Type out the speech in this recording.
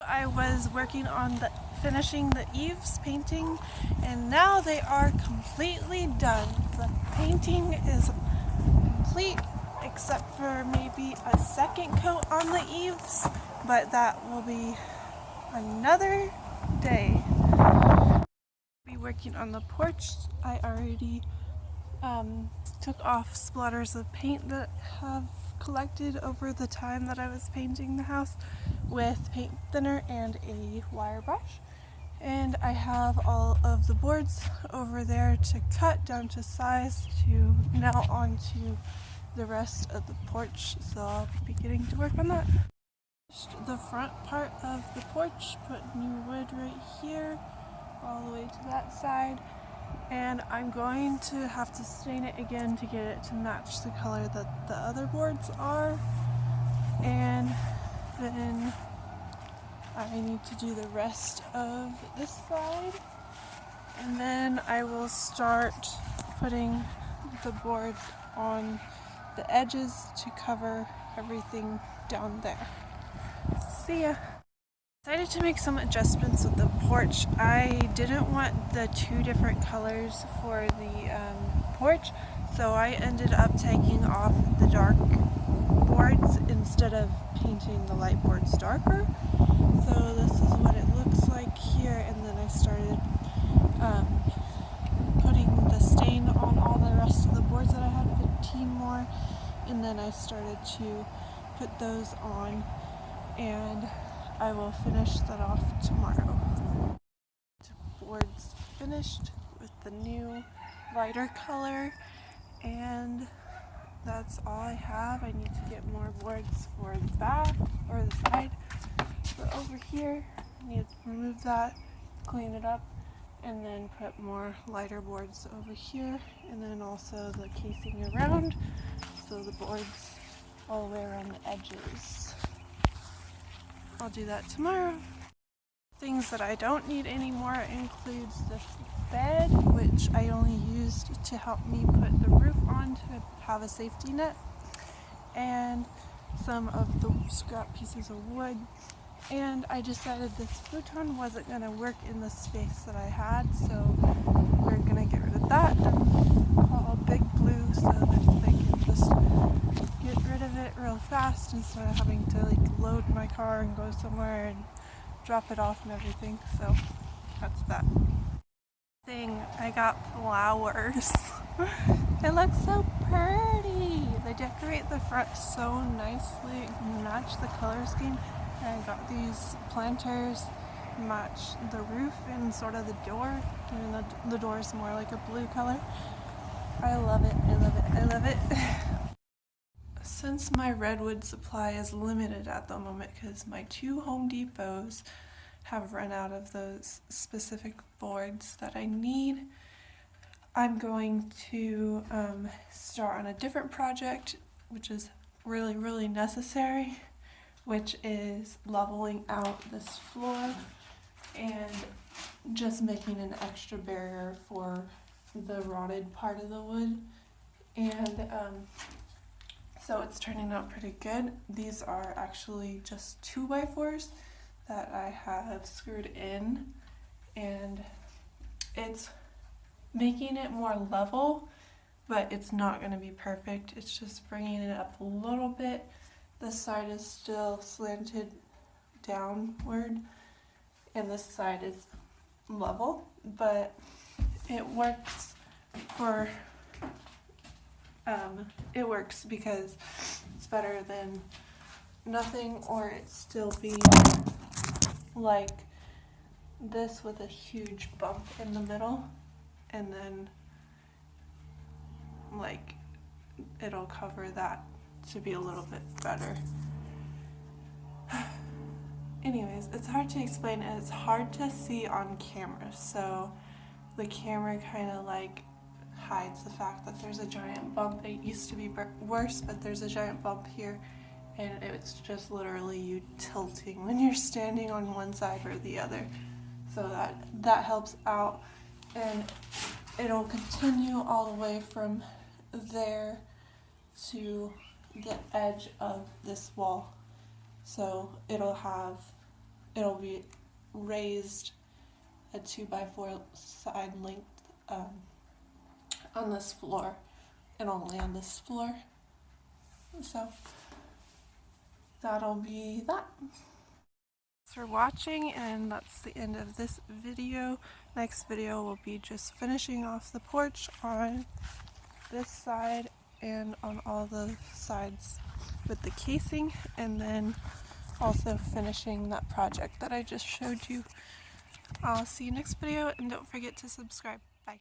I was working on finishing the eaves painting, and now they are completely done. The painting is complete except for maybe a second coat on the eaves, but that will be another day. I'll be working on the porch. I already took off splatters of paint that have collected over the time that I was painting the house with paint thinner and a wire brush. And I have all of the boards over there to cut down to size to nail onto the rest of the porch, so I'll be getting to work on that. The front part of the porch, put new wood right here all the way to that side, and I'm going to have to stain it again to get it to match the color that the other boards are, and then I need to do the rest of this side, and then I will start putting the boards on the edges to cover everything down there. See ya! Decided to make some adjustments with the porch. I didn't want the two different colors for the porch, so I ended up taking off the dark boards instead of painting the light boards darker. So this is what it looks like here, and then I started putting the stain on all the rest of the boards that I had, 15 more, and then I started to put those on, and I will finish that off tomorrow. Boards finished with the new lighter color, and that's all I have. I need to get more boards for the back or the side. But over here, I need to remove that, clean it up, and then put more lighter boards over here, and then also the casing around, so the boards all the way around the edges. I'll do that tomorrow. Things that I don't need anymore includes this bed, which I only used to help me put the roof on to have a safety net, and some of the scrap pieces of wood. And I decided this futon wasn't going to work in the space that I had, so we're going to get rid of that and call Big Blue so that they can just get rid of it real fast instead of having to load my car and go somewhere and drop it off and everything. So that's that thing. I got flowers. They look so pretty. They decorate the front so nicely, match the color scheme. And I got these planters match the roof and sort of the door, and the door is more like a blue color. I love it, I love it, I love it. Since my redwood supply is limited at the moment because my 2 Home Depots have run out of those specific boards that I need, I'm going to start on a different project, which is really, really necessary, which is leveling out this floor and just making an extra barrier for the rotted part of the wood. And so it's turning out pretty good. These are actually just 2x4s that I have screwed in, and it's making it more level, but it's not going to be perfect. It's just bringing it up a little bit. This side is still slanted downward, and this side is level, but it works for it works because it's better than nothing, or it's still being like this with a huge bump in the middle, and then like it'll cover that to be a little bit better. Anyways, it's hard to explain, and it's hard to see on camera, so the camera kind of like hides the fact that there's a giant bump. It used to be worse, but there's a giant bump here, and it's just literally you tilting when you're standing on one side or the other, so that helps out, and it'll continue all the way from there to the edge of this wall, so it'll have it'll be raised a 2x4 side length on this floor and only on this floor. So that'll be that. Thanks for watching, and that's the end of this video. Next video will be just finishing off the porch on this side and on all the sides with the casing, and then also finishing that project that I just showed you. I'll see you next video, and don't forget to subscribe.